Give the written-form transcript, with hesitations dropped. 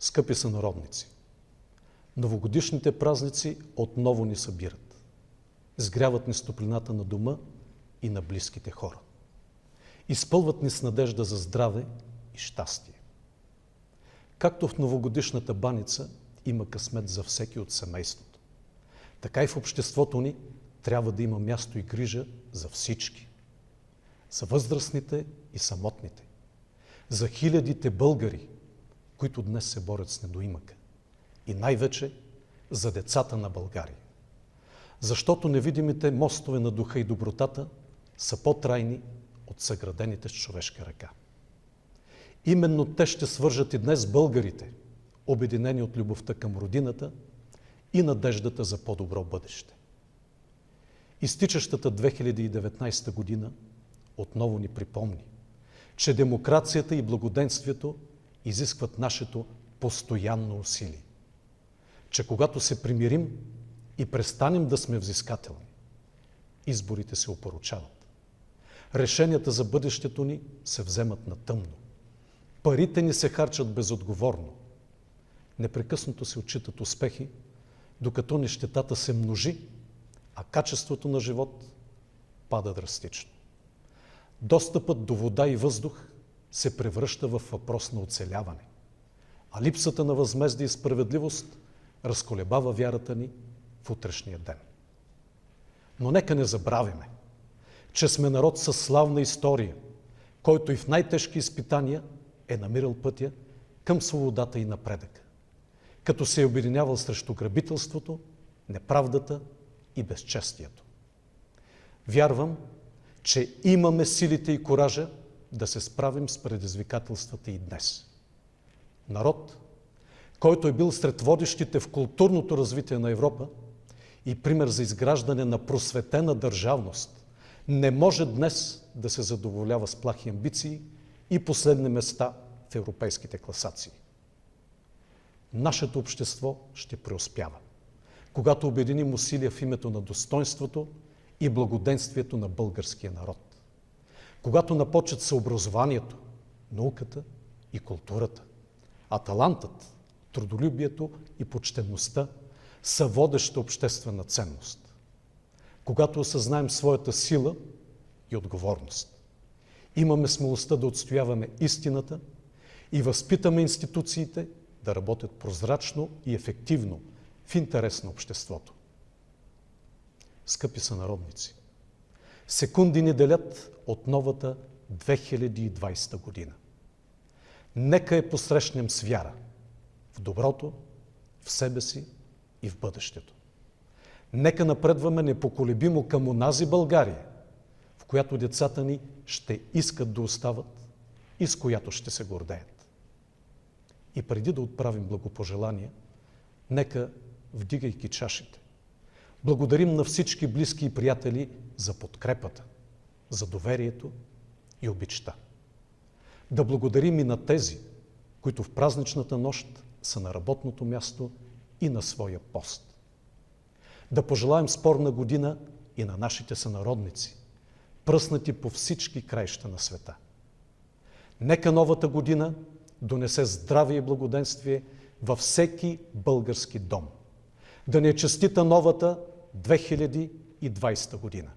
Скъпи сънародници, новогодишните празници отново ни събират. Сгряват ни с топлината на дома и на близките хора. Изпълват ни с надежда за здраве и щастие. Както в новогодишната баница има късмет за всеки от семейството, така и в обществото ни трябва да има място и грижа за всички. За възрастните и самотните. За хилядите българи, които днес се борят с недоимъка. И най-вече за децата на България. Защото невидимите мостове на духа и добротата са по-трайни от съградените с човешка ръка. Именно те ще свържат и днес българите, обединени от любовта към родината и надеждата за по-добро бъдеще. Изтичащата 2019 година отново ни припомни, че демокрацията и благоденствието изискват нашето постоянно усилие. Че когато се примирим и престанем да сме взискателни, изборите се опорочават. Решенията за бъдещето ни се вземат на тъмно. Парите ни се харчат безотговорно. Непрекъснато се отчитат успехи, докато нищетата се множи, а качеството на живот пада драстично. Достъпът до вода и въздух се превръща в въпрос на оцеляване, а липсата на възмездие и справедливост разколебава вярата ни в утрешния ден. Но нека не забравяме, че сме народ със славна история, който и в най-тежки изпитания е намирал пътя към свободата и напредъка, като се е обединявал срещу грабителството, неправдата и безчестието. Вярвам, че имаме силите и коража да се справим с предизвикателствата и днес. Народ, който е бил сред водещите в културното развитие на Европа и пример за изграждане на просветена държавност, не може днес да се задоволява с плахи амбиции и последни места в европейските класации. Нашето общество ще преуспява, когато обединим усилия в името на достойнството и благоденствието на българския народ. Когато напочат се образованието, науката и културата, а талантът, трудолюбието и почтеността са водеща обществена ценност. Когато осъзнаем своята сила и отговорност, имаме смелостта да отстояваме истината и възпитаме институциите да работят прозрачно и ефективно в интерес на обществото. Скъпи сънародници, секунди ни делят от новата 2020 година. Нека я посрещнем с вяра в доброто, в себе си и в бъдещето. Нека напредваме непоколебимо към онази България, в която децата ни ще искат да остават и с която ще се гордеят. И преди да отправим благопожелания, нека, вдигайки чашите, благодарим на всички близки и приятели за подкрепата, за доверието и обичта. Да благодарим и на тези, които в празничната нощ са на работното място и на своя пост. Да пожелаем спорна година и на нашите сънародници, пръснати по всички краища на света. Нека новата година донесе здраве и благоденствие във всеки български дом. Да ни е честита новата 2020 година.